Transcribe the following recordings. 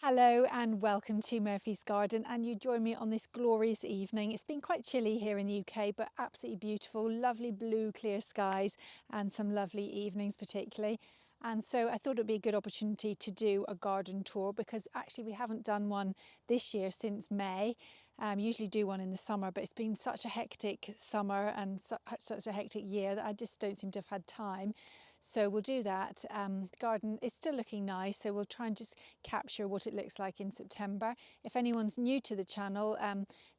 Hello and welcome to Murphy's Garden, and you join me on this glorious evening. It's been quite chilly here in the UK, but absolutely beautiful, lovely blue clear skies and some lovely evenings particularly. And so I thought it'd be a good opportunity to do a garden tour, because actually we haven't done one this year since May. Usually do one in the summer, but it's been such a hectic summer and such a hectic year that I just don't seem to have had time. So we'll do that. The garden is still looking nice, so we'll try and just capture what it looks like in September. If anyone's new to the channel,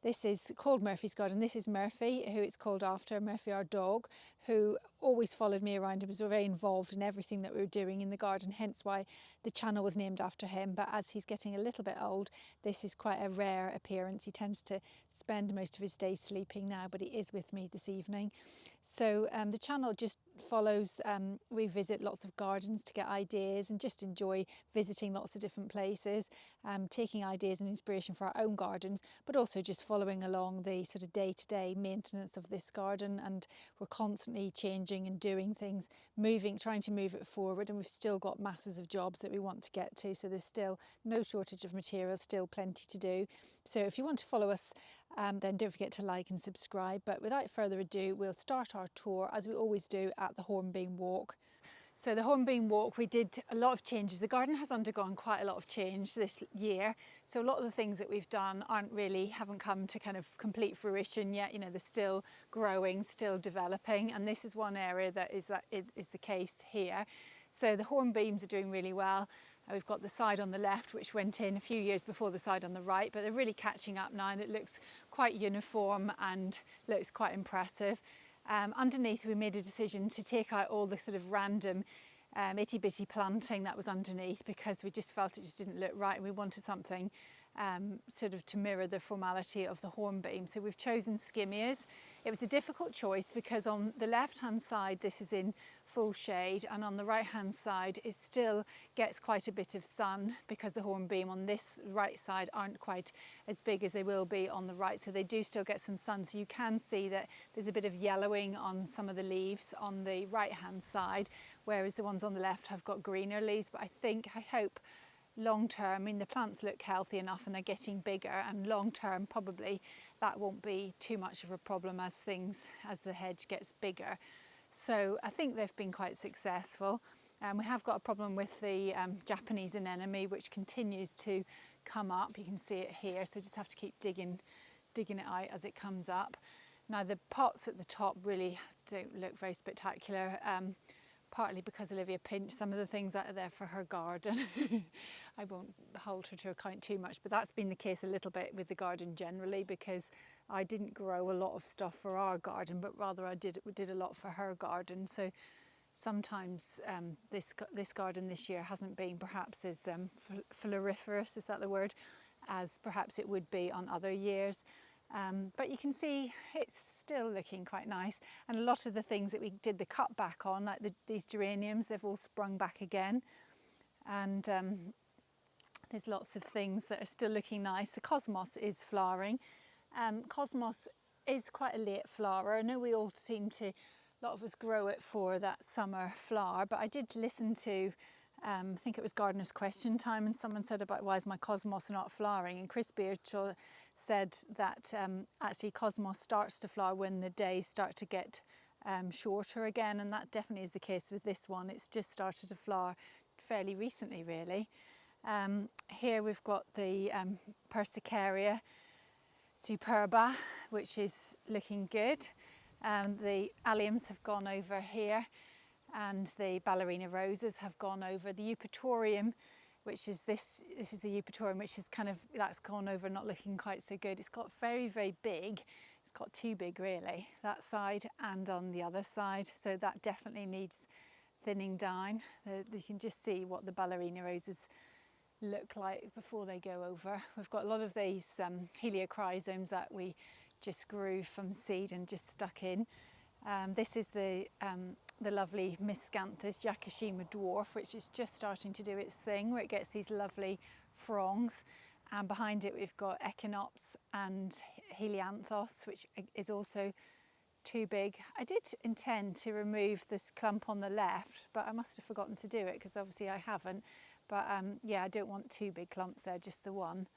this is called Murphy's Garden. This is Murphy, who it's called after, Murphy our dog, who always followed me around and was very involved in everything that we were doing in the garden, hence why the channel was named after him. But as he's getting a little bit old, this is quite a rare appearance. He tends to spend most of his days sleeping now, but he is with me this evening. So the channel just follows, we visit lots of gardens to get ideas and just enjoy visiting lots of different places, taking ideas and inspiration for our own gardens, but also just following along the sort of day-to-day maintenance of this garden. And we're constantly changing and doing things, moving, trying to move it forward, and we've still got masses of jobs that we want to get to, so there's still no shortage of material, still plenty to do. So if you want to follow us, then don't forget to like and subscribe. But without further ado, we'll start our tour as we always do at the Hornbeam Walk. So the Hornbeam Walk, we did a lot of changes. The garden has undergone quite a lot of change this year. So a lot of the things that we've done haven't come to kind of complete fruition yet. You know, they're still growing, still developing. And this is one area that is the case here. So the hornbeams are doing really well. We've got the side on the left, which went in a few years before the side on the right, but they're really catching up now, and it looks quite uniform and looks quite impressive. Underneath, we made a decision to take out all the sort of random itty bitty planting that was underneath, because we just felt it just didn't look right, and we wanted something sort of to mirror the formality of the hornbeam. So we've chosen skimmias. It was a difficult choice because on the left hand side this is in full shade, and on the right hand side it still gets quite a bit of sun, because the hornbeam on this right side aren't quite as big as they will be on the right, so they do still get some sun. So you can see that there's a bit of yellowing on some of the leaves on the right hand side, whereas the ones on the left have got greener leaves. But I hope long term, I mean, the plants look healthy enough and they're getting bigger, and long term probably that won't be too much of a problem as the hedge gets bigger. So I think they've been quite successful. We have got a problem with the Japanese anemone, which continues to come up. You can see it here, so just have to keep digging it out as it comes up. Now the pots at the top really don't look very spectacular. Partly because Olivia pinched some of the things out of there for her garden. I won't hold her to account too much, but that's been the case a little bit with the garden generally, because I didn't grow a lot of stuff for our garden, but rather I did a lot for her garden. So sometimes this garden this year hasn't been perhaps as floriferous, is that the word, as perhaps it would be on other years. But you can see it's still looking quite nice, and a lot of the things that we did the cut back on, like these geraniums, they've all sprung back again, and there's lots of things that are still looking nice. The cosmos is flowering. Cosmos is quite a late flower. I know we all seem to, a lot of us grow it for that summer flower, but I did listen to I think it was Gardener's Question Time, and someone said about why is my cosmos not flowering, and Chris Beardshaw said that actually cosmos starts to flower when the days start to get shorter again, and that definitely is the case with this one. It's just started to flower fairly recently, really. Here we've got the Persicaria superba, which is looking good. The alliums have gone over here, and the ballerina roses have gone over. The eupatorium, which is this is the eupatorium, which is that's gone over, not looking quite so good. It's got very, very big. It's got too big really, that side and on the other side. So that definitely needs thinning down. You can just see what the ballerina roses look like before they go over. We've got a lot of these heliochrysums that we just grew from seed and just stuck in. This is the lovely Miscanthus Giacchima dwarf, which is just starting to do its thing, where it gets these lovely fronds. And behind it we've got Echinops and Helianthus, which is also too big. I did intend to remove this clump on the left, but I must have forgotten to do it, because obviously I haven't. But yeah, I don't want two big clumps there, just the one.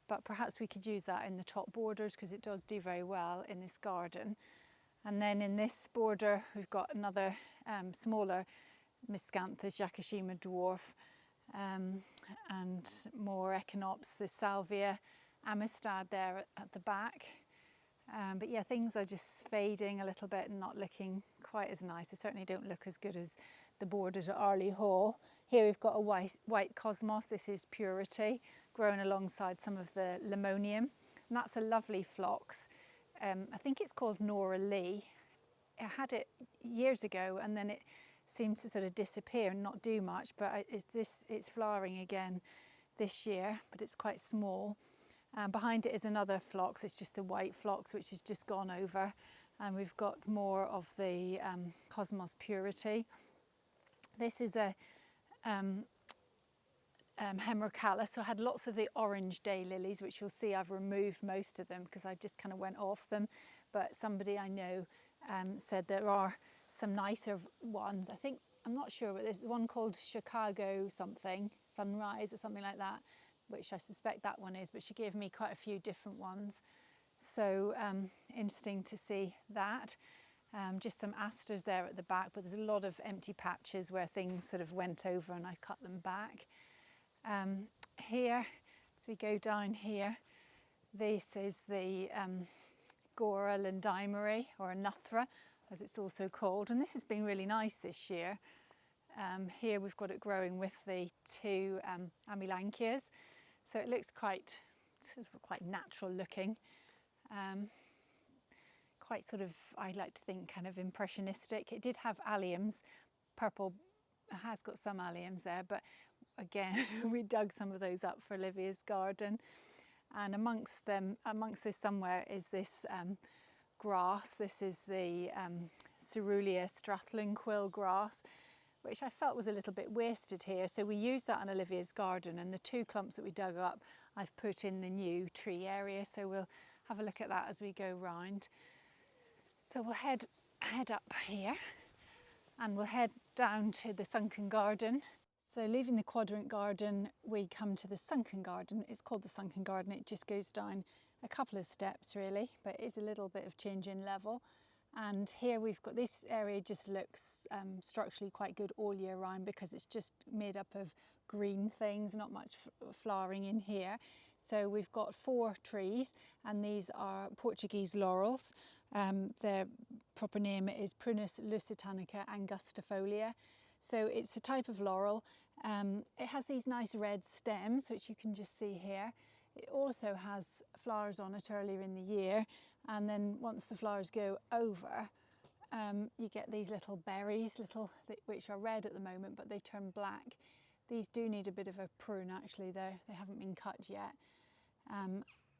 But perhaps we could use that in the top borders because it does do very well in this garden. And then in this border, we've got another smaller Miscanthus Jacashima dwarf, and more Echinops, the Salvia amistad there at the back. But yeah, things are just fading a little bit and not looking quite as nice. They certainly don't look as good as the borders at Arley Hall. Here we've got a white cosmos. This is Purity, grown alongside some of the Limonium. And that's a lovely phlox. I think it's called Nora Lee. I had it years ago and then it seems to sort of disappear and not do much, but it's flowering again this year, but it's quite small. Behind it is another phlox. It's just a white phlox which has just gone over, and we've got more of the Cosmos Purity. This is a Hemerocallis, so I had lots of the orange daylilies, which you'll see I've removed most of them because I just kind of went off them, but somebody I know said there are some nicer ones. I'm not sure, but there's one called Chicago something, Sunrise or something like that, which I suspect that one is, but she gave me quite a few different ones. So interesting to see that. Just some asters there at the back, but there's a lot of empty patches where things sort of went over and I cut them back. Here, as we go down here, this is the Gora Lindimeri, or Nuthra, as it's also called, and this has been really nice this year. Here we've got it growing with the two Amilanchias, so it looks quite natural looking, quite sort of, I like to think, kind of impressionistic. It did have alliums, purple, it has got some alliums there, but again we dug some of those up for Olivia's garden. And amongst this somewhere is this grass. This is the Cerulean Strathlin quill grass, which I felt was a little bit wasted here. So we used that on Olivia's garden, and the two clumps that we dug up, I've put in the new tree area. So we'll have a look at that as we go round. So we'll head up here and we'll head down to the Sunken Garden. So leaving the Quadrant Garden, we come to the Sunken Garden. It's called the Sunken Garden. It just goes down a couple of steps really, but it is a little bit of change in level. And here we've got, this area just looks structurally quite good all year round because it's just made up of green things, not much flowering in here. So we've got 4 trees, and these are Portuguese laurels. Their proper name is Prunus lusitanica angustifolia. So it's a type of laurel. It has these nice red stems, which you can just see here. It also has flowers on it earlier in the year, and then once the flowers go over, you get these little berries, which are red at the moment, but they turn black. These do need a bit of a prune actually, they haven't been cut yet.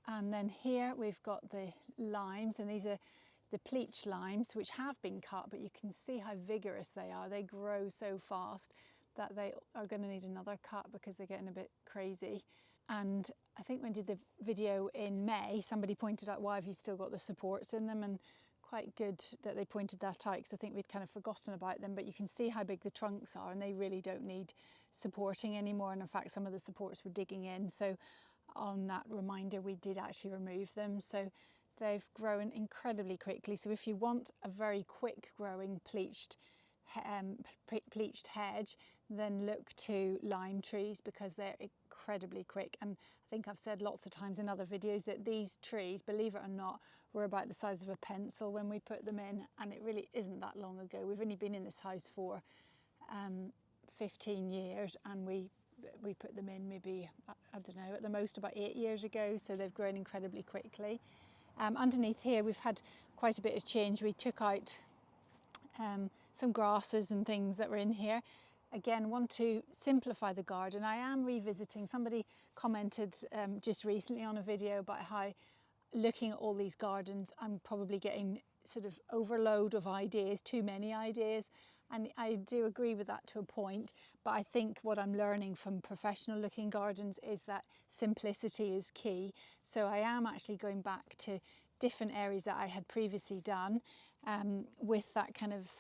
And then here we've got the limes, and these are the pleached limes, which have been cut, but you can see how vigorous they are. They grow so fast that they are going to need another cut because they're getting a bit crazy. And I think when I did the video in May, somebody pointed out, why have you still got the supports in them? And quite good that they pointed that out, because I think we'd kind of forgotten about them, but you can see how big the trunks are and they really don't need supporting anymore. And in fact, some of the supports were digging in. So on that reminder, we did actually remove them. So they've grown incredibly quickly. So if you want a very quick growing pleached hedge, then look to lime trees because they're incredibly quick. And I think I've said lots of times in other videos that these trees, believe it or not, were about the size of a pencil when we put them in, and it really isn't that long ago. We've only been in this house for 15 years, and we put them in maybe, I don't know, at the most about 8 years ago, so they've grown incredibly quickly. Underneath here we've had quite a bit of change. We took out some grasses and things that were in here. Again, want to simplify the garden. I am revisiting, somebody commented just recently on a video about how looking at all these gardens, I'm probably getting sort of overload of ideas, too many ideas. And I do agree with that to a point, but I think what I'm learning from professional looking gardens is that simplicity is key. So I am actually going back to different areas that I had previously done with that kind of,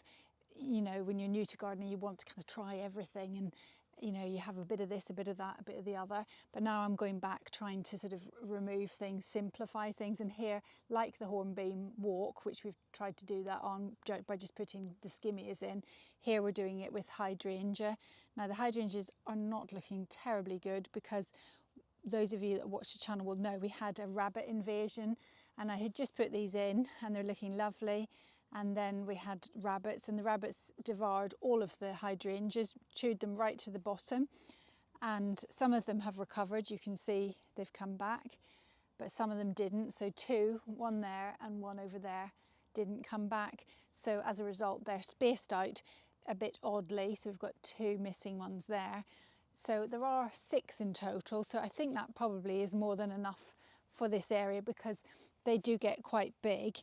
you know, when you're new to gardening, you want to kind of try everything, and you know, you have a bit of this, a bit of that, a bit of the other. But now I'm going back, trying to sort of remove things, simplify things. And here, like the Hornbeam Walk, which we've tried to do that on by just putting the skimmias in, here we're doing it with hydrangea. Now the hydrangeas are not looking terribly good, because those of you that watch the channel will know we had a rabbit invasion, and I had just put these in and they're looking lovely. And then we had rabbits, and the rabbits devoured all of the hydrangeas, chewed them right to the bottom. And some of them have recovered, you can see they've come back, but some of them didn't. So two, one there and one over there, didn't come back. So as a result, they're spaced out a bit oddly. So we've got two missing ones there. So there are 6 in total. So I think that probably is more than enough for this area, because they do get quite big.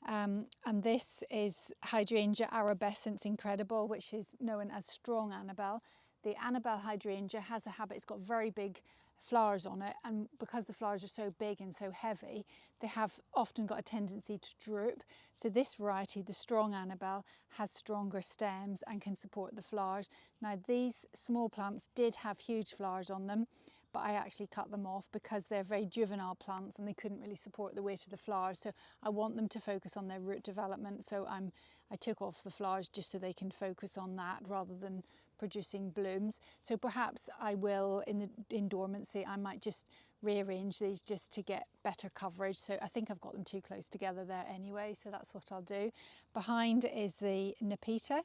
And this is Hydrangea arabescens incredible, which is known as strong Annabelle. The Annabelle hydrangea has a habit, it's got very big flowers on it, and because the flowers are so big and so heavy, they have often got a tendency to droop. So this variety, the strong Annabelle, has stronger stems and can support the flowers. Now these small plants did have huge flowers on them, but I actually cut them off because they're very juvenile plants and they couldn't really support the weight of the flowers. So I want them to focus on their root development. So I took off the flowers just so they can focus on that rather than producing blooms. So perhaps I will, in dormancy, I might just rearrange these just to get better coverage. So I think I've got them too close together there anyway, so that's what I'll do. Behind is the Nepeta.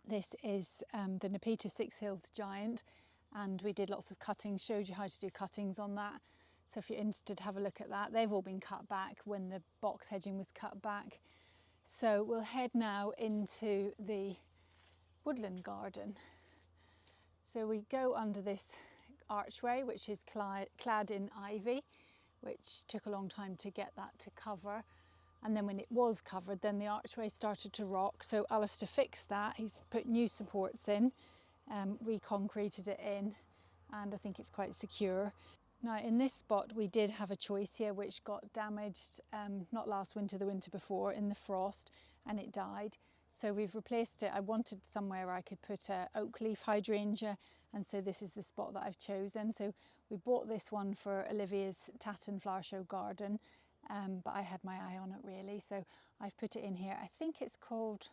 This is the Nepeta Six Hills Giant, and we did lots of cuttings, showed you how to do cuttings on that. So if you're interested, have a look at that. They've all been cut back when the box hedging was cut back. So we'll head now into the Woodland Garden. So we go under this archway, which is clad in ivy, which took a long time to get that to cover. And then when it was covered, then the archway started to rock. So Alistair fixed that. He's put new supports in, reconcreted it in, and I think it's quite secure. Now in this spot we did have a choicea which got damaged, not last winter, the winter before, in the frost, and it died. So we've replaced it. I wanted somewhere I could put a oak leaf hydrangea, and so this is the spot that I've chosen. So we bought this one for Olivia's Tatton Flower Show garden, but I had my eye on it really, so I've put it in here. I think it's called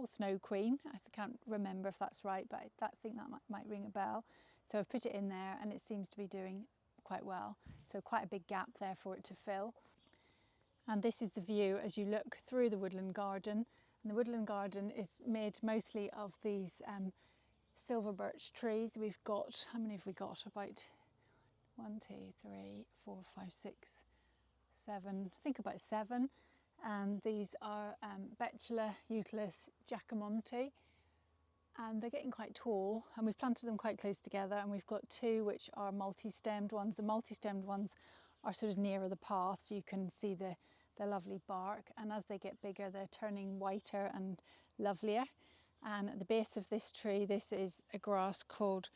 Snow Queen. I can't remember if that's right, but I think that might ring a bell. So I've put it in there and it seems to be doing quite well. So quite a big gap there for it to fill. And this is the view as you look through the Woodland Garden. And the Woodland Garden is made mostly of these silver birch trees. We've got, how many have we got? About 1, 2, 3, 4, 5, 6, 7, I think about 7. And these are Betula Utilis Giacomonti, and they're getting quite tall, and we've planted them quite close together, and we've got 2 which are multi-stemmed ones. The multi-stemmed ones are sort of nearer the path, so you can see the lovely bark, and as they get bigger they're turning whiter and lovelier. And at the base of this tree, this is a grass called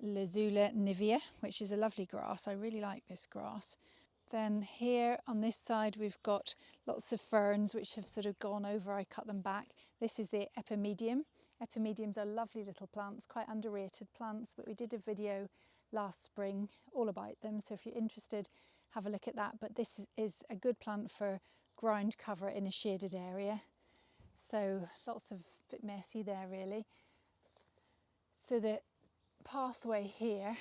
Lazula nivea, which is a lovely grass. I really like this grass. Then here on this side we've got lots of ferns which have sort of gone over. I cut them back. This is the epimedium. Epimediums are lovely little plants, quite underrated plants, but we did a video last spring all about them, so if you're interested, have a look at that. But this is a good plant for ground cover in a shaded area. So lots of, bit messy there really. So the pathway here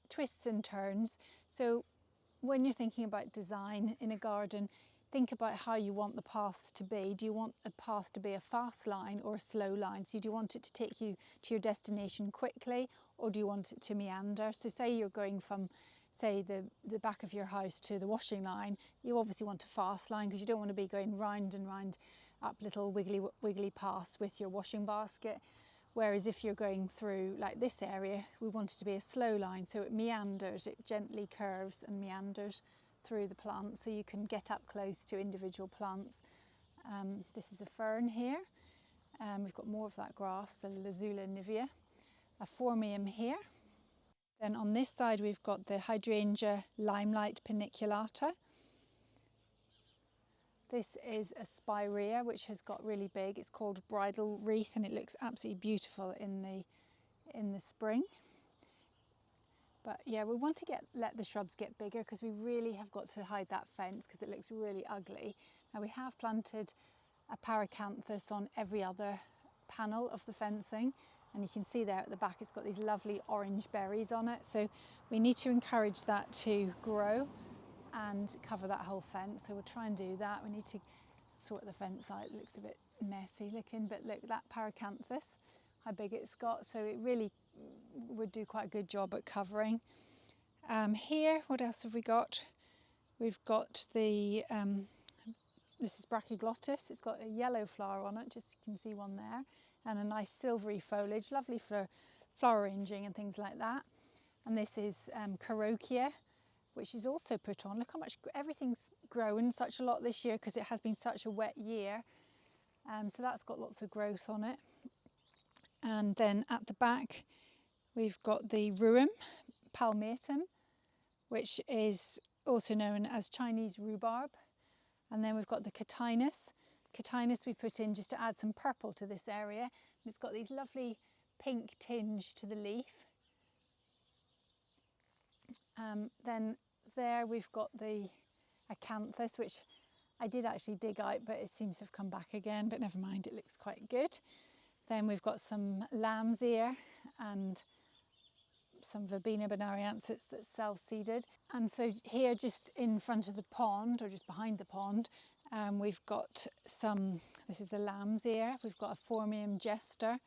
twists and turns. So when you're thinking about design in a garden, think about how you want the paths to be. Do you want a path to be a fast line or a slow line? So do you want it to take you to your destination quickly, or do you want it to meander? So say you're going from, say, the back of your house to the washing line, you obviously want a fast line because you don't want to be going round and round up little wiggly paths with your washing basket. Whereas if you're going through like this area, we want it to be a slow line, so it meanders, it gently curves and meanders through the plants, so you can get up close to individual plants. This is a fern here. We've got more of that grass, the Lazula nivea. A phormium here. Then on this side we've got the Hydrangea limelight paniculata. This is a spirea which has got really big. It's called bridal wreath and it looks absolutely beautiful in in the spring. But yeah, we want to let the shrubs get bigger because we really have got to hide that fence because it looks really ugly. Now we have planted a paracanthus on every other panel of the fencing, and you can see there at the back it's got these lovely orange berries on it. So we need to encourage that to grow and cover that whole fence. So we'll try and do that. We need to sort the fence out. It looks a bit messy looking, but look, that paracanthus, how big it's got, so it really would do quite a good job at covering. Here, what else have we got? We've got the, this is brachyglottis. It's got a yellow flower on it, just you can see one there, and a nice silvery foliage, lovely for flower arranging and things like that. And this is carokia, which is also put on. Look how much everything's grown such a lot this year because it has been such a wet year. So that's got lots of growth on it. And then at the back, we've got the Ruum palmatum, which is also known as Chinese rhubarb. And then we've got the Catinus. Catinus we put in just to add some purple to this area. And it's got these lovely pink tinge to the leaf. Then there we've got the acanthus, which I did actually dig out, but it seems to have come back again, but never mind, it looks quite good. Then we've got some lamb's ear and some Verbena bonariensis that's self-seeded. And so here just in front of the pond, or just behind the pond, we've got some, this is the lamb's ear, we've got a Phormium jester,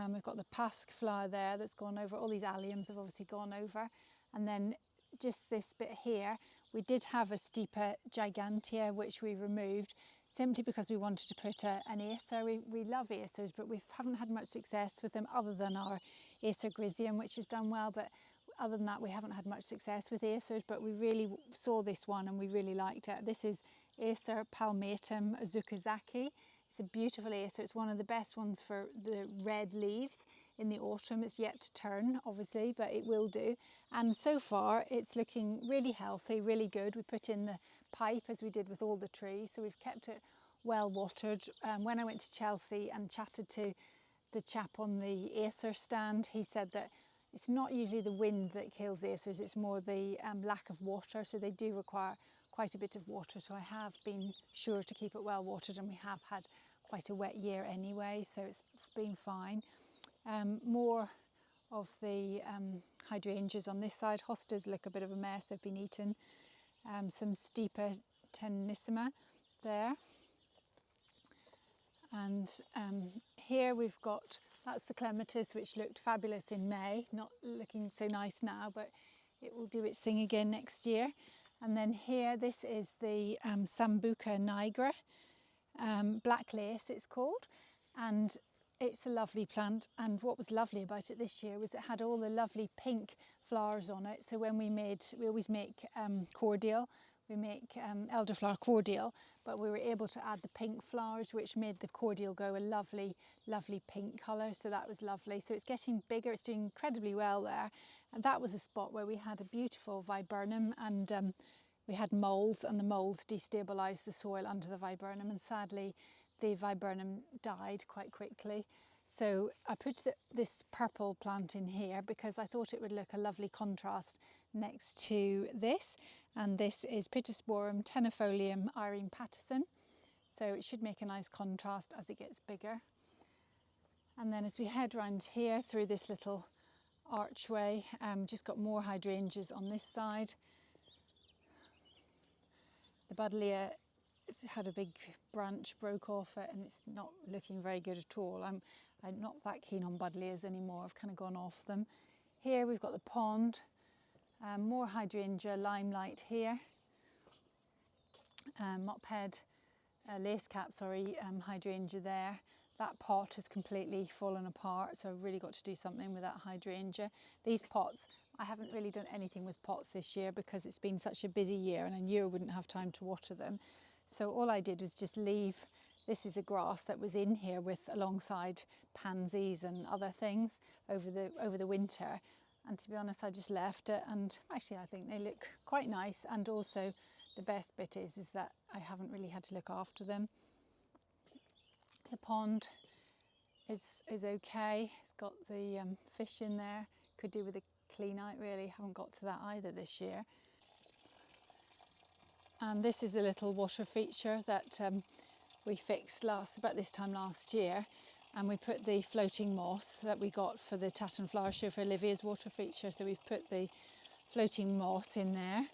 we've got the pasque flower there that's gone over, all these alliums have obviously gone over. And then just this bit here, we did have a Stipa gigantea which we removed simply because we wanted to put an Acer. We love Acers, but we haven't had much success with them other than our Acer griseum, which has done well, but other than that we haven't had much success with Acers, but we really saw this one and we really liked it. This is Acer palmatum azukazaki. It's a beautiful Acer. It's one of the best ones for the red leaves in the autumn. It's yet to turn, obviously, but it will do. And so far, it's looking really healthy, really good. We put in the pipe as we did with all the trees, so we've kept it well watered. When I went to Chelsea and chatted to the chap on the Acer stand, he said that it's not usually the wind that kills Acers, it's more the lack of water, so they do require quite a bit of water. So I have been sure to keep it well watered, and we have had quite a wet year anyway, so it's been fine. More of the hydrangeas on this side. Hostas look a bit of a mess, they've been eaten. Some Stipa tenissima there. And here we've got, that's the clematis, which looked fabulous in May, not looking so nice now, but it will do its thing again next year. And then here, this is the Sambuca nigra, black lace it's called, and it's a lovely plant. And what was lovely about it this year was it had all the lovely pink flowers on it. So when we always make cordial, we make elderflower cordial, but we were able to add the pink flowers, which made the cordial go a lovely, lovely pink colour. So that was lovely. So it's getting bigger, it's doing incredibly well there. And that was a spot where we had a beautiful viburnum, and we had moles, and the moles destabilised the soil under the viburnum, and sadly the viburnum died quite quickly. So I put this purple plant in here because I thought it would look a lovely contrast next to this. And this is Pittosporum tenifolium Irene Patterson. So it should make a nice contrast as it gets bigger. And then as we head round here through this little archway, just got more hydrangeas on this side. The buddleia had a big branch, broke off it, and it's not looking very good at all. I'm not that keen on buddleias anymore. I've kind of gone off them. Here we've got the pond, more hydrangea, limelight here, mophead, lacecap, sorry, hydrangea there. That pot has completely fallen apart, so I've really got to do something with that hydrangea. These pots, I haven't really done anything with pots this year because it's been such a busy year and I knew I wouldn't have time to water them. So all I did was just leave, this is a grass that was in here with alongside pansies and other things over the winter. And to be honest, I just left it, and actually I think they look quite nice. And also the best bit is that I haven't really had to look after them. The pond, is okay. It's got the fish in there. Could do with a clean out really. Haven't got to that either this year. And this is the little water feature that we fixed about this time last year, and we put the floating moss that we got for the Tatton Flower Show for Olivia's water feature. So we've put the floating moss in there,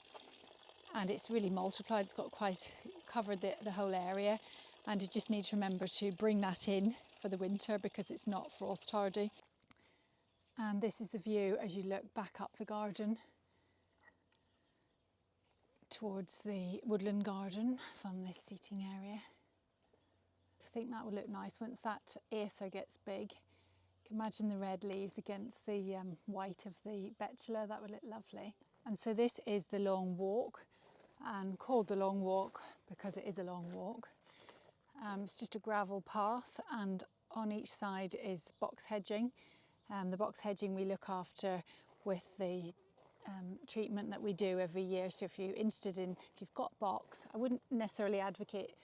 and it's really multiplied. It's got quite covered the whole area, and you just need to remember to bring that in for the winter because it's not frost hardy. And this is the view as you look back up the garden towards the Woodland Garden from this seating area. I think that will look nice once that acer gets big. You can imagine the red leaves against the white of the betula. That would look lovely. And so this is the long walk, and called the long walk because it is a long walk. It's just a gravel path, and on each side is box hedging. The box hedging we look after with the treatment that we do every year. So if you've got box, I wouldn't necessarily advocate,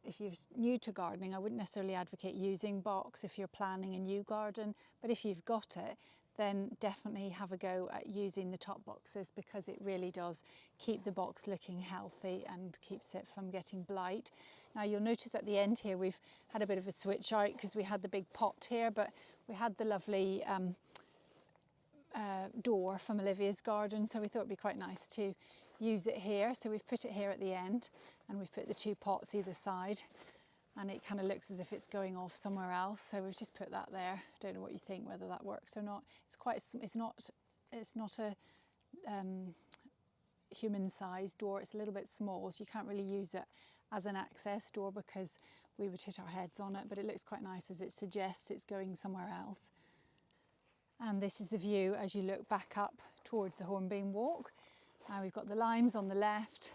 if you're new to gardening, I wouldn't necessarily advocate using box if you're planning a new garden, but if you've got it, then definitely have a go at using the top boxes, because it really does keep the box looking healthy and keeps it from getting blight. Now you'll notice at the end here we've had a bit of a switch out because we had the big pot here, but we had the lovely door from Olivia's garden, so we thought it'd be quite nice to use it here. So we've put it here at the end, and we've put the two pots either side, and it kind of looks as if it's going off somewhere else, so we've just put that there. I don't know what you think, whether that works or not. It's not a human-sized door. It's a little bit small, so you can't really use it as an access door because we would hit our heads on it, but it looks quite nice as it suggests it's going somewhere else. And this is the view as you look back up towards the Hornbeam Walk. We've got the limes on the left.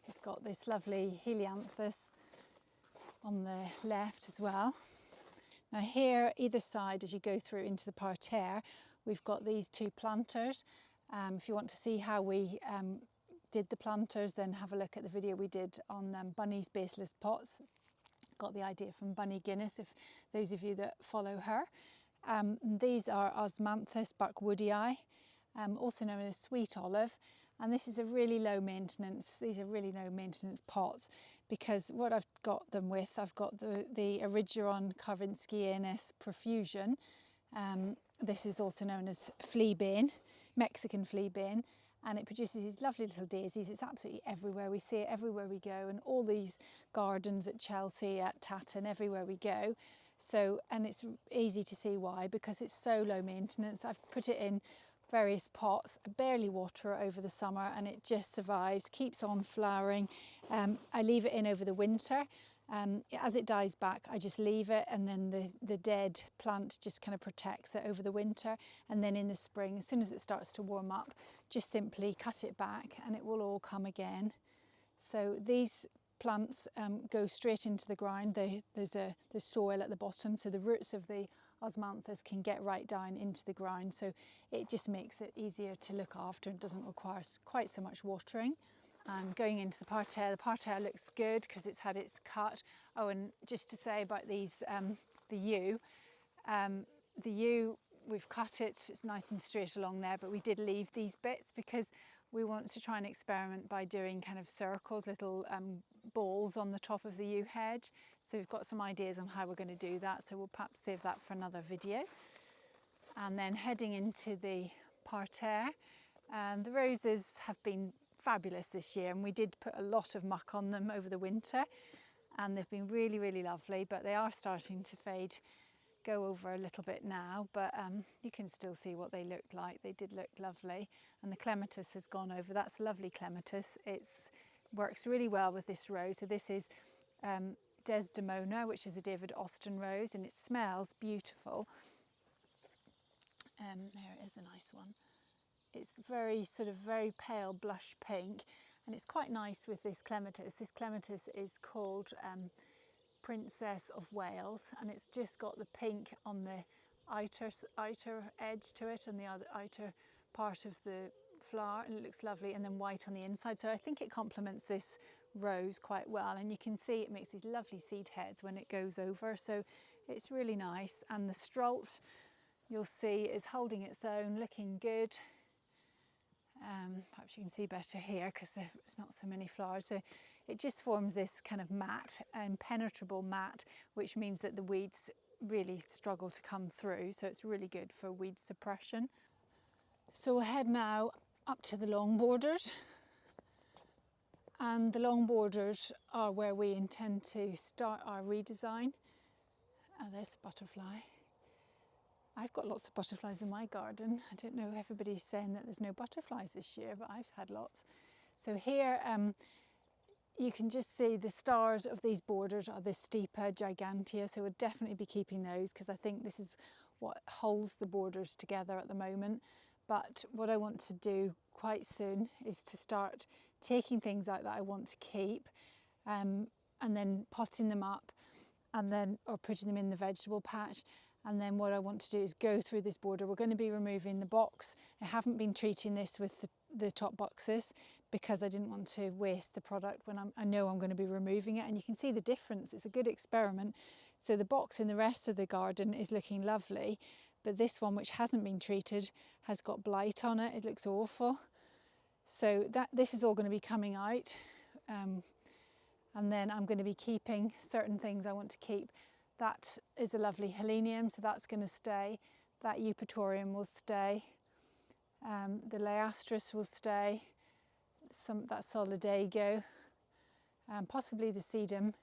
We've got this lovely helianthus on the left as well. Now here, either side, as you go through into the parterre, we've got these two planters. If you want to see how we did the planters, then have a look at the video we did on Bunny's baseless pots. Got the idea from Bunny Guinness, if those of you that follow her. These are Osmanthus buckwoodii, also known as sweet olive, and this is a really low maintenance. These are really low maintenance pots because what I've got them with, I've got the Erigeron carvinskianus profusion. This is also known as fleabane, Mexican fleabane, and it produces these lovely little daisies. It's absolutely everywhere. We see it everywhere we go, and all these gardens at Chelsea, at Tatton, everywhere we go. So, and it's easy to see why, because it's so low maintenance. I've put it in various pots. I barely water it over the summer, and it just survives, keeps on flowering. I leave it in over the winter. As it dies back, I just leave it, and then the dead plant just kind of protects it over the winter. And then in the spring, as soon as it starts to warm up, just simply cut it back and it will all come again. So these plants go straight into the ground. There's soil at the bottom, so the roots of the Osmanthus can get right down into the ground, so it just makes it easier to look after and doesn't require quite so much watering. And going into the parterre looks good because it's had its cut. Oh, and just to say about these, the yew, we've cut it, it's nice and straight along there, but we did leave these bits because we want to try and experiment by doing kind of circles, little balls on the top of the yew hedge. So we've got some ideas on how we're going to do that, so we'll perhaps save that for another video. And then heading into the parterre, the roses have been fabulous this year, and we did put a lot of muck on them over the winter, and they've been really, really lovely, but they are starting to fade, go over a little bit now, but you can still see what they looked like. They did look lovely, and the clematis has gone over. That's lovely clematis. It works really well with this rose. So this is Desdemona, which is a David Austin rose, and it smells beautiful. There it is, a nice one. It's very pale blush pink, and it's quite nice with this clematis. This clematis is called Princess of Wales, and it's just got the pink on the outer edge to it and the outer part of the flower, and it looks lovely, and then white on the inside. So I think it complements this rows quite well, and you can see it makes these lovely seed heads when it goes over, so it's really nice. And the stralt, you'll see, is holding its own, looking good. Perhaps you can see better here because there's not so many flowers. So it just forms this kind of mat, impenetrable mat, which means that the weeds really struggle to come through. So it's really good for weed suppression. So we'll head now up to the long borders. And the long borders are where we intend to start our redesign. Oh, there's a butterfly. I've got lots of butterflies in my garden. I don't know, everybody's saying that there's no butterflies this year, but I've had lots. So here you can just see the stars of these borders are the Stipa gigantea, so we'll definitely be keeping those because I think this is what holds the borders together at the moment. But what I want to do quite soon is to start taking things out that I want to keep and then potting them up and then or putting them in the vegetable patch. And then what I want to do is go through this border. We're going to be removing the box. I haven't been treating this with the top boxes because I didn't want to waste the product when I know I'm going to be removing it. And you can see the difference. It's a good experiment. So the box in the rest of the garden is looking lovely, but this one, which hasn't been treated, has got blight on it. It looks awful. So this is all going to be coming out. And then I'm going to be keeping certain things I want to keep. That is a lovely helenium, so that's going to stay. That eupatorium will stay. The Leiastris will stay. That solidago, possibly the sedum.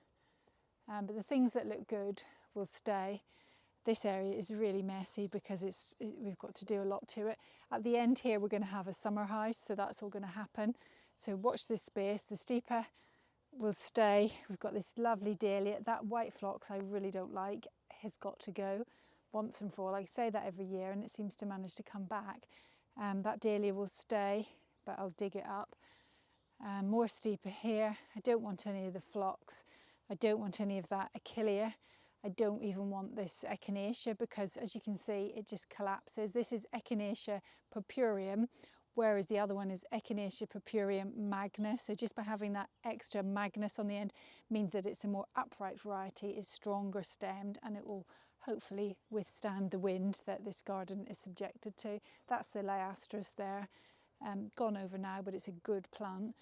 But the things that look good will stay. This area is really messy because we've got to do a lot to it. At the end here, we're going to have a summer house, so that's all going to happen. So watch this space. The Stipa will stay. We've got this lovely dahlia. That white phlox I really don't like, has got to go once and for all. I say that every year and it seems to manage to come back. That dahlia will stay, but I'll dig it up. More Stipa here. I don't want any of the phlox. I don't want any of that achillea. I don't even want this echinacea because, as you can see, it just collapses. This is Echinacea purpureum, whereas the other one is Echinacea purpureum magnus. So just by having that extra magnus on the end means that it's a more upright variety, is stronger stemmed, and it will hopefully withstand the wind that this garden is subjected to. That's the Leiastris there, gone over now, but it's a good plant.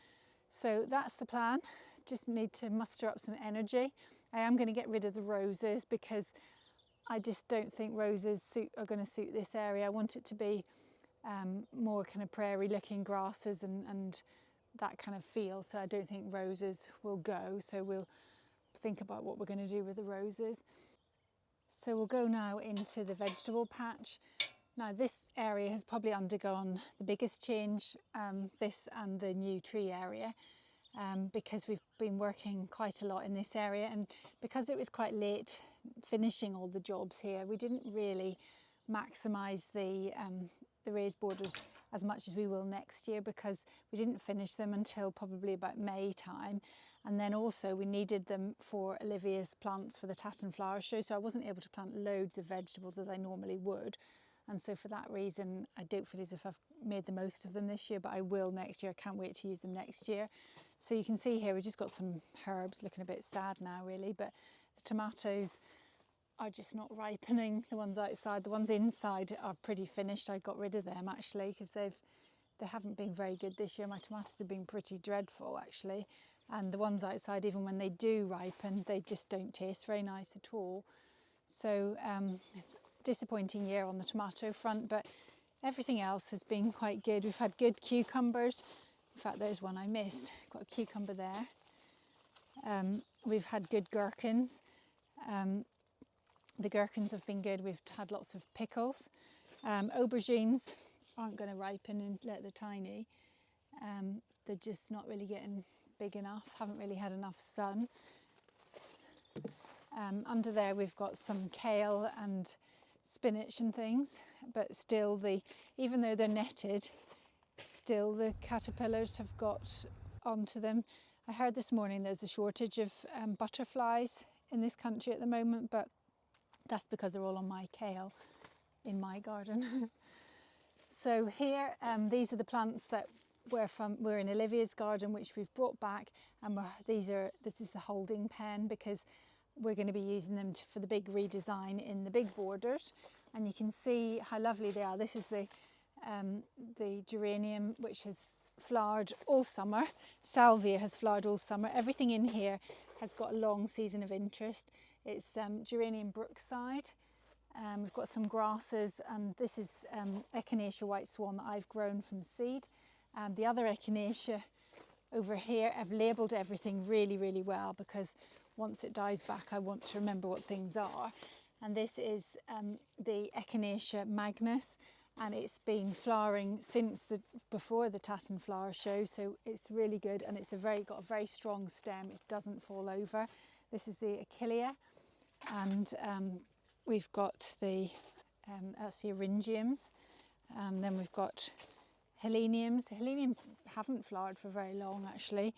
So that's the plan. Just need to muster up some energy. I am going to get rid of the roses because I just don't think roses are going to suit this area. I want it to be more kind of prairie looking grasses and that kind of feel, so I don't think roses will go, so we'll think about what we're going to do with the roses. So we'll go now into the vegetable patch. Now this area has probably undergone the biggest change, this and the new tree area, because we've been working quite a lot in this area, and because it was quite late finishing all the jobs here, we didn't really maximise the raised borders as much as we will next year because we didn't finish them until probably about May time, and then also we needed them for Olivia's plants for the Tatton Flower Show, so I wasn't able to plant loads of vegetables as I normally would, and so for that reason I don't feel as if I've made the most of them this year, but I will next year. I can't wait to use them next year. So you can see here we've just got some herbs looking a bit sad now really, but the tomatoes are just not ripening. The ones outside, the ones inside are pretty finished. I got rid of them actually because they haven't been very good this year. My tomatoes have been pretty dreadful actually, and the ones outside, even when they do ripen, they just don't taste very nice at all. So disappointing year on the tomato front, but everything else has been quite good. We've had good cucumbers. In fact, there's one I missed. Got a cucumber there. We've had good gherkins. The gherkins have been good. We've had lots of pickles. Aubergines aren't going to ripen and they're tiny. They're just not really getting big enough. Haven't really had enough sun. Under there we've got some kale and spinach and things, but still even though they're netted, still the caterpillars have got onto them. I heard this morning there's a shortage of butterflies in this country at the moment, but that's because they're all on my kale in my garden. So here, these are the plants that we're in Olivia's garden, which we've brought back, and this is the holding pen, because we're going to be using them for the big redesign in the big borders. And you can see how lovely they are. This is the geranium, which has flowered all summer. Salvia has flowered all summer. Everything in here has got a long season of interest. It's geranium brookside. We've got some grasses, and this is echinacea white swan that I've grown from seed. The other echinacea over here, I've labelled everything really, really well, because once it dies back, I want to remember what things are. And this is the echinacea magnus, and it's been flowering since before the Tatton flower show, so it's really good, and it's got a very strong stem. It doesn't fall over. This is the achillea, and we've got that's the eryngiums. Then we've got heleniums. Heleniums haven't flowered for very long, actually.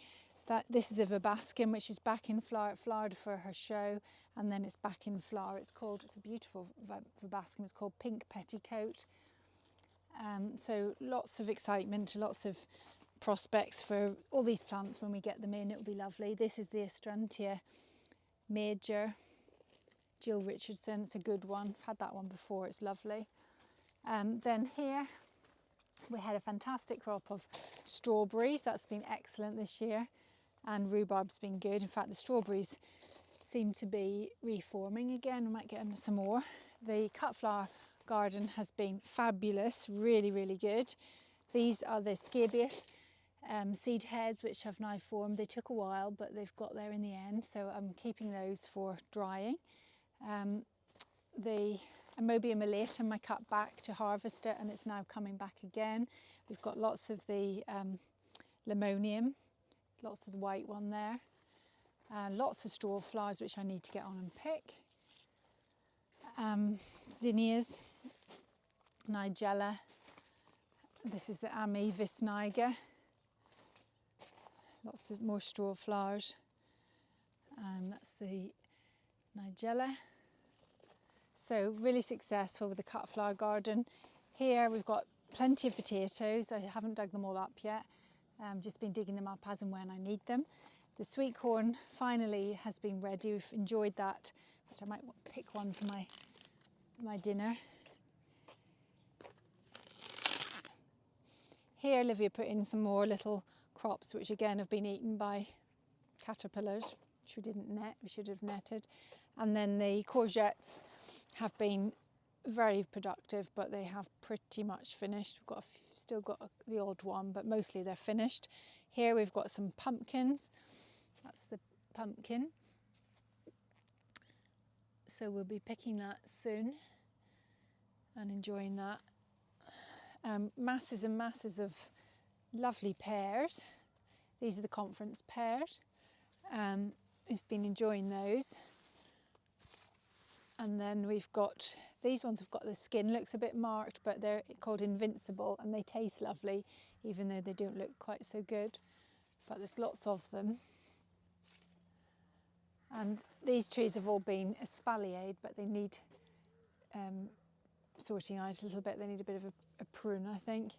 This is the verbascum, which is back in flower. It flowered for her show, and then it's back in flower. It's a beautiful verbascum. It's called Pink Petticoat. So lots of excitement, lots of prospects for all these plants. When we get them in, it'll be lovely. This is the Astrantia major, Jill Richardson. It's a good one. I've had that one before. It's lovely. Then here we had a fantastic crop of strawberries. That's been excellent this year, and rhubarb's been good. In fact, the strawberries seem to be reforming again. We might get some more. The cut flower garden has been fabulous, really, really good. These are the scabious seed heads, which have now formed. They took a while, but they've got there in the end, so I'm keeping those for drying. The Amobium elatum I cut back to harvest it, and it's now coming back again. We've got lots of the limonium, lots of the white one there, and lots of straw flowers which I need to get on and pick. Zinnias, Nigella. This is the Amyvis niger. Lots of more straw flowers. That's the Nigella. So really successful with the cut flower garden. Here we've got plenty of potatoes. I haven't dug them all up yet. Just been digging them up as and when I need them. The sweet corn finally has been ready. We've enjoyed that, but I might pick one for my dinner. Here Olivia put in some more little crops, which again have been eaten by caterpillars, which we didn't net. We should have netted. And then the courgettes have been very productive, but they have pretty much finished. We've got still got the odd one, but mostly they're finished. Here we've got some pumpkins. That's the pumpkin. So we'll be picking that soon and enjoying that. Masses and masses of lovely pears. These are the conference pears. We've been enjoying those. And then we've got, these ones have got the skin, looks a bit marked, but they're called Invincible, and they taste lovely, even though they don't look quite so good. But there's lots of them. And these trees have all been espaliered, but they need sorting out a little bit. They need a bit of a prune, I think.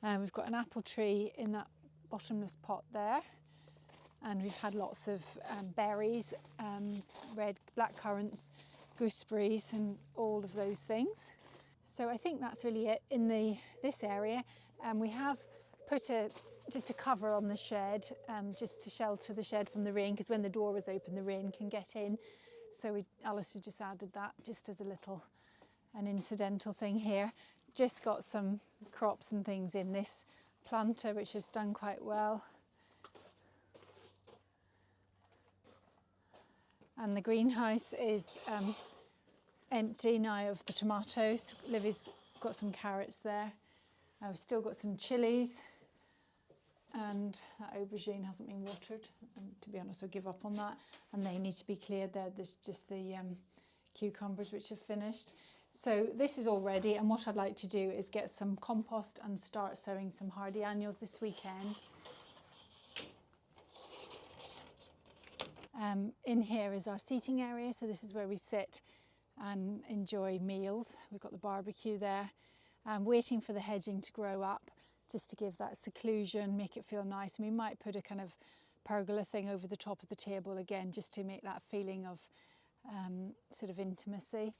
We've got an apple tree in that bottomless pot there. And we've had lots of berries, red, black currants, gooseberries, and all of those things. So I think that's really it in this area. We have put just a cover on the shed, just to shelter the shed from the rain, because when the door was open, the rain can get in. So Alistair just added that just as an incidental thing here. Just got some crops and things in this planter, which has done quite well. And the greenhouse is empty now of the tomatoes. Livy's got some carrots there. I've still got some chilies, and that aubergine hasn't been watered. And to be honest, I'll give up on that. And they need to be cleared there. There's just the cucumbers which have finished. So this is all ready, and what I'd like to do is get some compost and start sowing some hardy annuals this weekend. In here is our seating area, so this is where we sit and enjoy meals. We've got the barbecue there. I'm waiting for the hedging to grow up just to give that seclusion, make it feel nice. And we might put a kind of pergola thing over the top of the table again, just to make that feeling of sort of intimacy.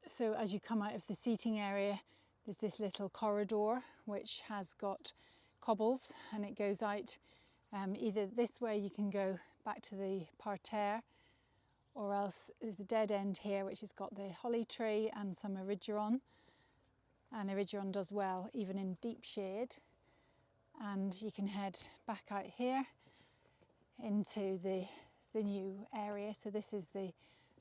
So as you come out of the seating area, there's this little corridor which has got cobbles, and it goes out either this way, you can go back to the parterre, or else there's a dead end here which has got the holly tree and some erigeron. And erigeron does well even in deep shade. And you can head back out here into the new area. So this is I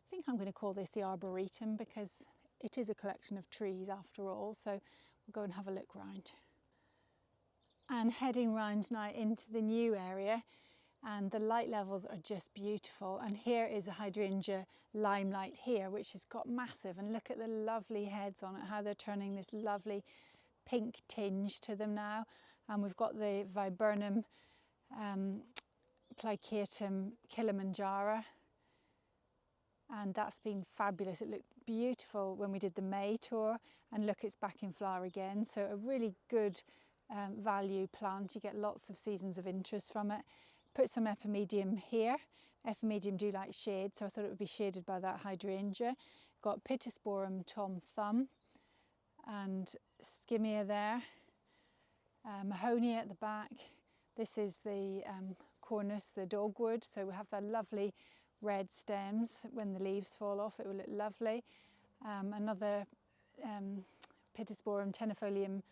think I'm going to call this the Arboretum, because it is a collection of trees after all. So we'll go and have a look round. And heading round now into the new area, and the light levels are just beautiful. And here is a hydrangea limelight here, which has got massive, and look at the lovely heads on it, how they're turning this lovely pink tinge to them now. And we've got the viburnum plicatum Kilimanjaro, and that's been fabulous. It looked beautiful when we did the May tour, and look, it's back in flower again. So a really good value plant. You get lots of seasons of interest from it. Put some epimedium here. Epimedium do like shade, so I thought it would be shaded by that hydrangea. Got Pittosporum Tom Thumb and Skimmia there. Mahonia at the back. This is the cornus, the dogwood, so we have that lovely red stems. When the leaves fall off, it will look lovely. Another Pittosporum tenifolium,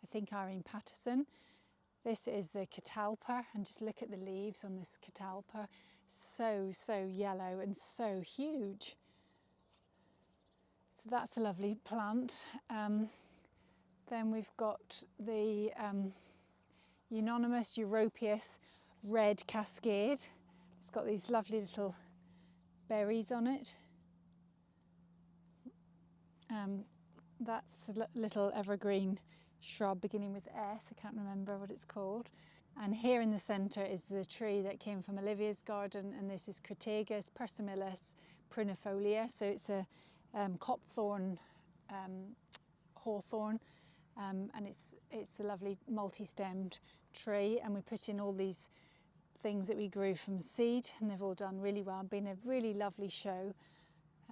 I think Irene Patterson. This is the catalpa, and just look at the leaves on this catalpa. So yellow and so huge. So that's a lovely plant. Then we've got the Euonymus Europaeus red cascade. It's got these lovely little berries on it. That's a little evergreen shrub beginning with S, I can't remember what it's called. And here in the centre is the tree that came from Olivia's garden, and this is Crataegus persimilis prunifolia. So it's a copthorn hawthorn, and it's a lovely multi-stemmed tree, and we put in all these things that we grew from seed, and they've all done really well. Been a really lovely show,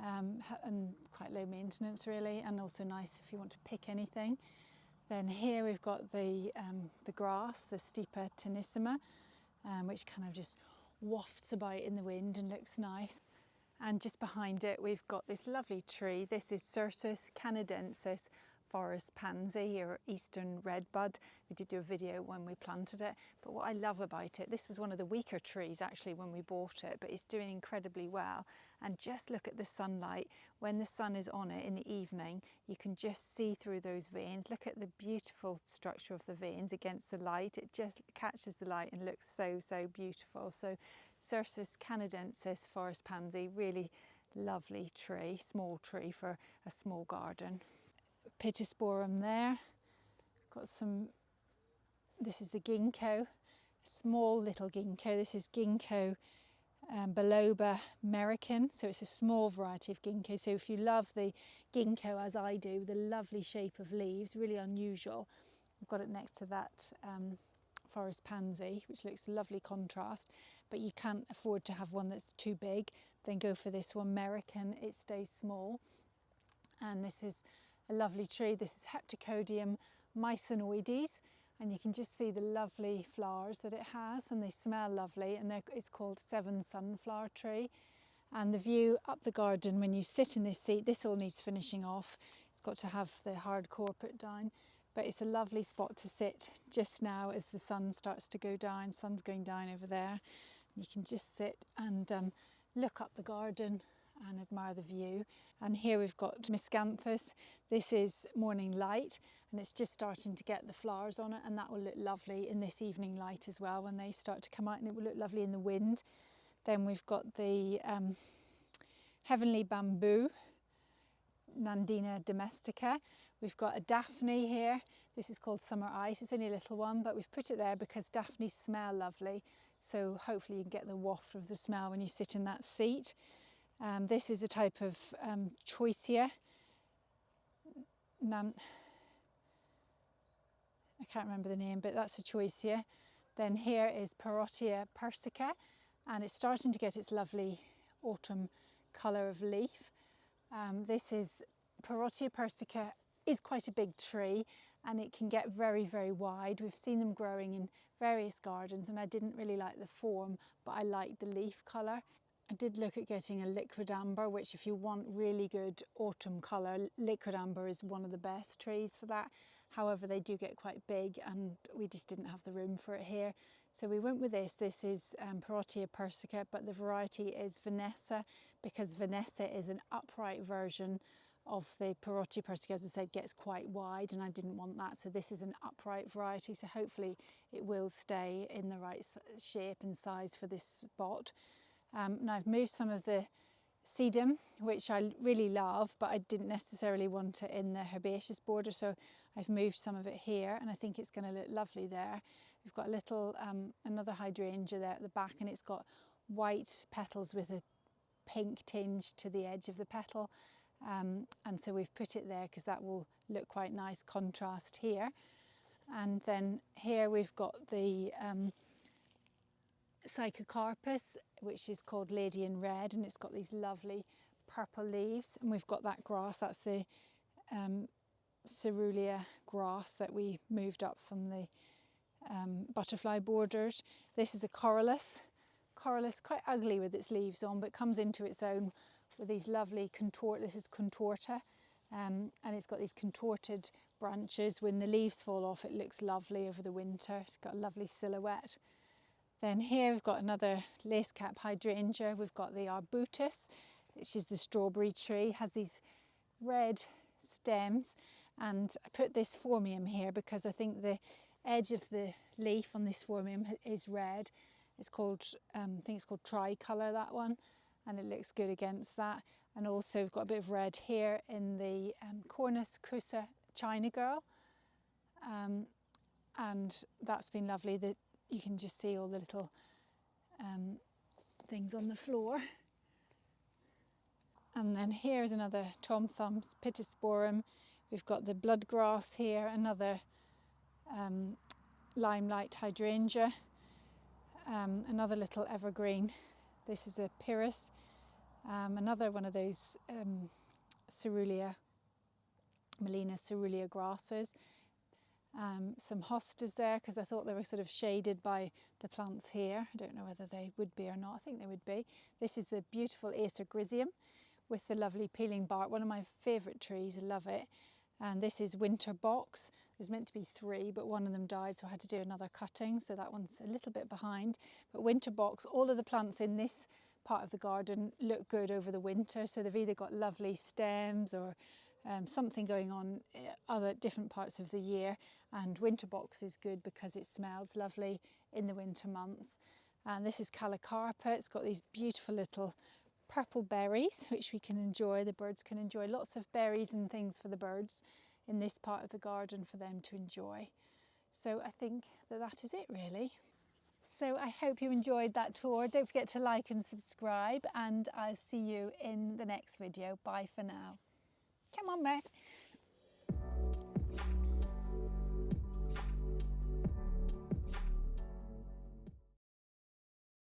and quite low maintenance really, and also nice if you want to pick anything. Then here we've got the grass, the Stipa tenissima, which kind of just wafts about in the wind and looks nice. And just behind it we've got this lovely tree. This is Cercis canadensis forest pansy, or eastern redbud. We did do a video when we planted it, but what I love about it, this was one of the weaker trees actually when we bought it, but it's doing incredibly well. And just look at the sunlight. When the sun is on it in the evening, you can just see through those veins. Look at the beautiful structure of the veins against the light. It just catches the light and looks so beautiful. So Cercis canadensis forest pansy, really lovely tree, small tree for a small garden. Pittosporum there. Got some, this is the ginkgo, small little ginkgo. This is ginkgo biloba american, so it's a small variety of ginkgo. So if you love the ginkgo as I do, the lovely shape of leaves, really unusual. I've got it next to that forest pansy, which looks a lovely contrast, but you can't afford to have one that's too big, then go for this one, American. It stays small. And this is a lovely tree. This is Heptacodium mycinoides, and you can just see the lovely flowers that it has, and they smell lovely, and it's called Seven Sunflower Tree. And the view up the garden when you sit in this seat, this all needs finishing off. It's got to have the hardcore put down, but it's a lovely spot to sit just now as the sun starts to go down. Sun's going down over there. You can just sit and look up the garden and admire the view. And here we've got Miscanthus. This is Morning Light, and it's just starting to get the flowers on it, and that will look lovely in this evening light as well when they start to come out, and it will look lovely in the wind. Then we've got the Heavenly Bamboo, Nandina domestica. We've got a Daphne here. This is called Summer Ice. It's only a little one, but we've put it there because Daphnes smell lovely, so hopefully you can get the waft of the smell when you sit in that seat. This is a type of Choicea, I can't remember the name, but that's a choicea. Then here is Parterre persica, and it's starting to get its lovely autumn colour of leaf. This is Parterre persica, is quite a big tree and it can get very, very wide. We've seen them growing in various gardens and I didn't really like the form, but I liked the leaf colour. I did look at getting a liquid amber, which if you want really good autumn colour, liquid amber is one of the best trees for that. However, they do get quite big and we just didn't have the room for it here. So we went with this. This is Parterre persica, but the variety is Vanessa, because Vanessa is an upright version of the Parterre persica, as I said, gets quite wide and I didn't want that. So this is an upright variety. So hopefully it will stay in the right shape and size for this spot. Now I've moved some of the sedum, which I really love, but I didn't necessarily want it in the herbaceous border, so I've moved some of it here and I think it's going to look lovely there. We've got a little, another hydrangea there at the back and it's got white petals with a pink tinge to the edge of the petal, and so we've put it there because that will look quite nice contrast here. And then here we've got the Psychocarpus, which is called Lady in Red, and it's got these lovely purple leaves. And we've got that grass, that's the cerulean grass that we moved up from the butterfly borders. This is a corylus. Corylus, quite ugly with its leaves on, but comes into its own with these lovely this is contorta, and it's got these contorted branches. When the leaves fall off, it looks lovely over the winter. It's got a lovely silhouette. Then here we've got another lacecap hydrangea. We've got the arbutus, which is the strawberry tree, has these red stems. And I put this phormium here because I think the edge of the leaf on this phormium is red. It's called, I think it's called tricolour, that one, and it looks good against that. And also we've got a bit of red here in the Cornus crusa China Girl, and that's been lovely. You can just see all the little things on the floor. And then here's another Tom Thumb's Pittosporum. We've got the bloodgrass here, another limelight hydrangea, another little evergreen. This is a pyrrhus, another one of those Melina cerulea grasses. Some hostas there because I thought they were sort of shaded by the plants here. I don't know whether they would be or not. I think they would be. This is the beautiful Acer griseum with the lovely peeling bark, one of my favourite trees. I love it. And this is winter box. There's meant to be 3, but one of them died, so I had to do another cutting, so that one's a little bit behind. But winter box, all of the plants in this part of the garden look good over the winter, so they've either got lovely stems or something going on other different parts of the year. And winter box is good because it smells lovely in the winter months. And this is Calicarpa. It's got these beautiful little purple berries which we can enjoy, the birds can enjoy. Lots of berries and things for the birds in this part of the garden for them to enjoy. So I think that is it really. So I hope you enjoyed that tour. Don't forget to like and subscribe, and I'll see you in the next video. Bye for now. Come on, Murph.